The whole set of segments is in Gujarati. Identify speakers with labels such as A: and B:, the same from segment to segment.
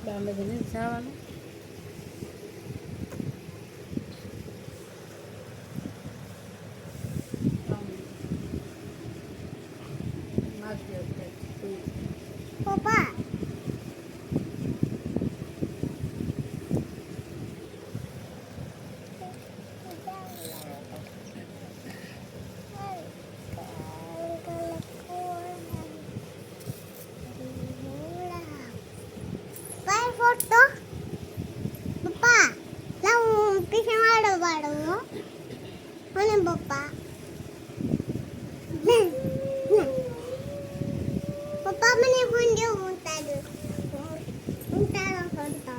A: બામે જઈને જવાનું
B: પપ્પા ફોટો પપ્પા લાવ પીછે વાળો વાળો મને પપ્પા પપ્પા મને ફોન દેવો ઉતારો photo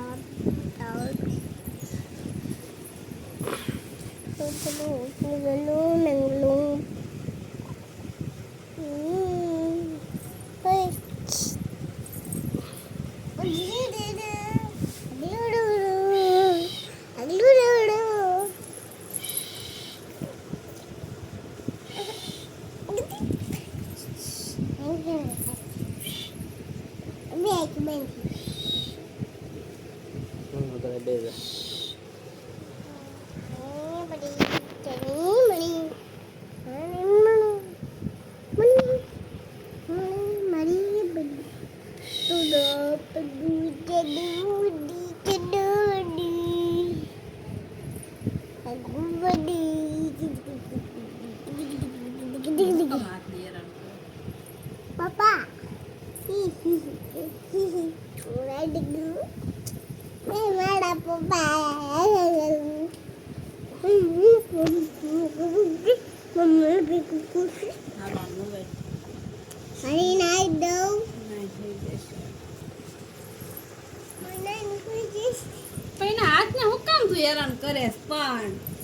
B: Papa. Udah dulu. Mana papa? Mama kuku. Hari naik dong.
A: પણ હાથ ને હું કામ તું હેરાન કરે પણ